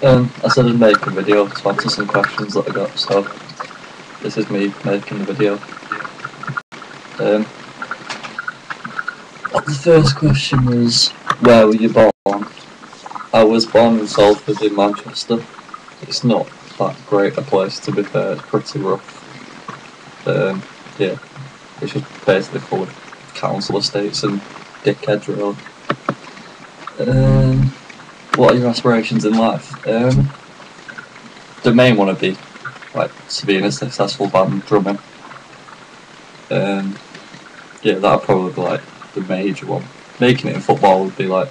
I said I'd make a video to answer some questions that I got, so this is me making the video. The first question was, where were you born? I was born in Salford in Manchester. It's not that great a place, to be fair, it's pretty rough. Yeah, it's just basically full of council estates and dickheads really. What are your aspirations in life? The main one would be like to be in a successful band drumming. Yeah, that'd probably be like the major one. Making it in football would be like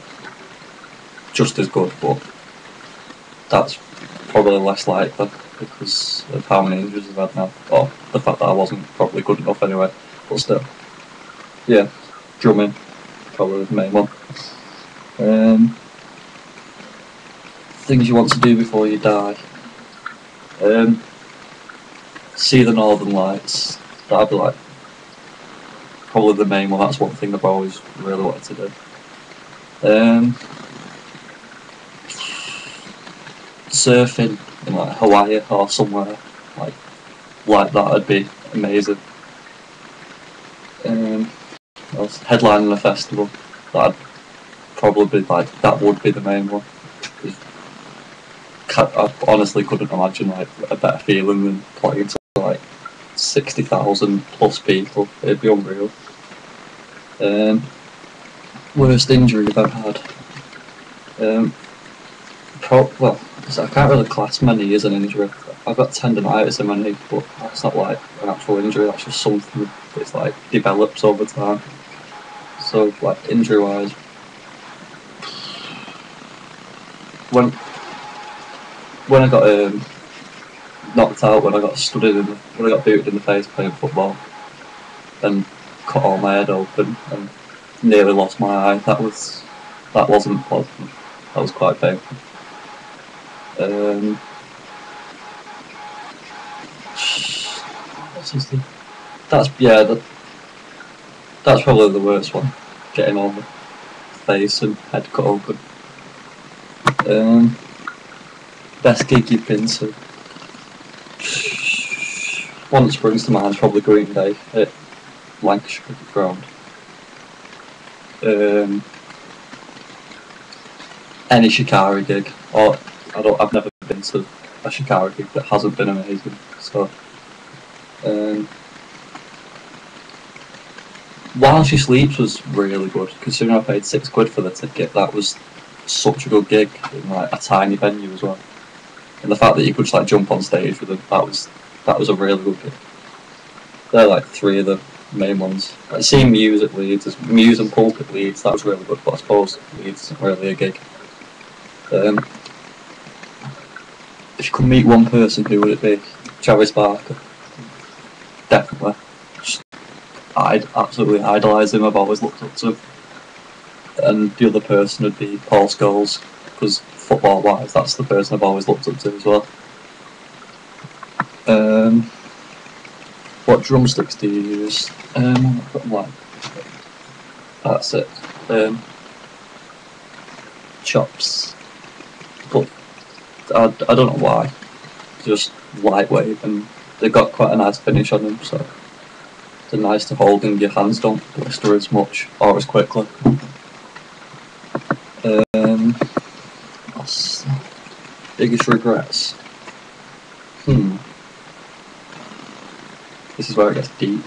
just as good, but that's probably less likely because of how many injuries I've had now, or the fact that I wasn't probably good enough anyway. But still, yeah, drumming probably the main one. Things you want to do before you die. See the Northern Lights. That'd be like probably the main one. That's one thing I've always really wanted to do. Surfing in like Hawaii or somewhere like that would be amazing. Headlining a festival, that'd probably be like, that would be the main one. I honestly couldn't imagine like a better feeling than playing to like 60,000 plus people. It'd be unreal. Worst injury I've ever had. Well, I can't really class my knee as an injury. I've got tendonitis in my knee, but that's not like an actual injury. That's just something that's like develops over time. So like injury wise, when I got knocked out, when I got booted in the face playing football, and cut all my head open and nearly lost my eye. That wasn't pleasant. That was quite painful. That's probably the worst one. Getting all the face and head cut open. Best gig you've been to? One that springs to mind is probably Green Day at Lancashire Ground. Any Shikari gig, or I've never been to a Shikari gig that hasn't been amazing. So, While She Sleeps was really good. Considering I paid £6 for the ticket, that was such a good gig in like a tiny venue as well. And the fact that you could just like jump on stage with them, that was a really good gig. They're like three of the main ones. Like seeing Muse at Leeds, Muse and Pulp at Leeds, that was really good, but I suppose Leeds isn't really a gig. If you could meet one person, who would it be? Travis Barker. Definitely. I'd absolutely idolise him, I've always looked up to him. And the other person would be Paul Scholes, because football wise, that's the person I've always looked up to as well. What drumsticks do you use? That's it. Chops. But I don't know why. Just lightweight, and they've got quite a nice finish on them, so they're nice to hold and your hands don't blister as much or as quickly. Biggest regrets? This is where it gets deep.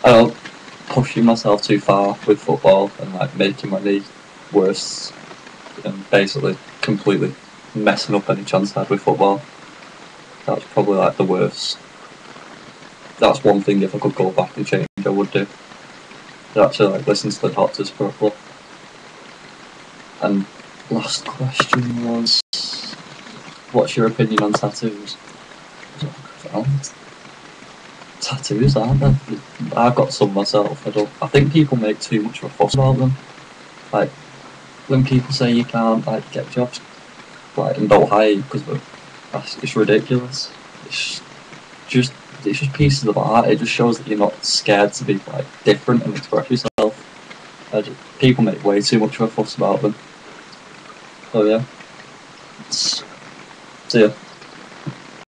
I don't know, pushing myself too far with football and like making my knee worse and basically completely messing up any chance I had with football. That's probably like the worst. That's one thing, if I could go back and change, I would do. To actually like listen to the doctors properly. And last question was, what's your opinion on tattoos? Tattoos, aren't they? I've got some myself. I think people make too much of a fuss about them. Like when people say you can't like get jobs, like and don't hire you because of it, it's ridiculous. It's just pieces of art. It just shows that you're not scared to be like different and express yourself. People make way too much of a fuss about them. So yeah. See ya.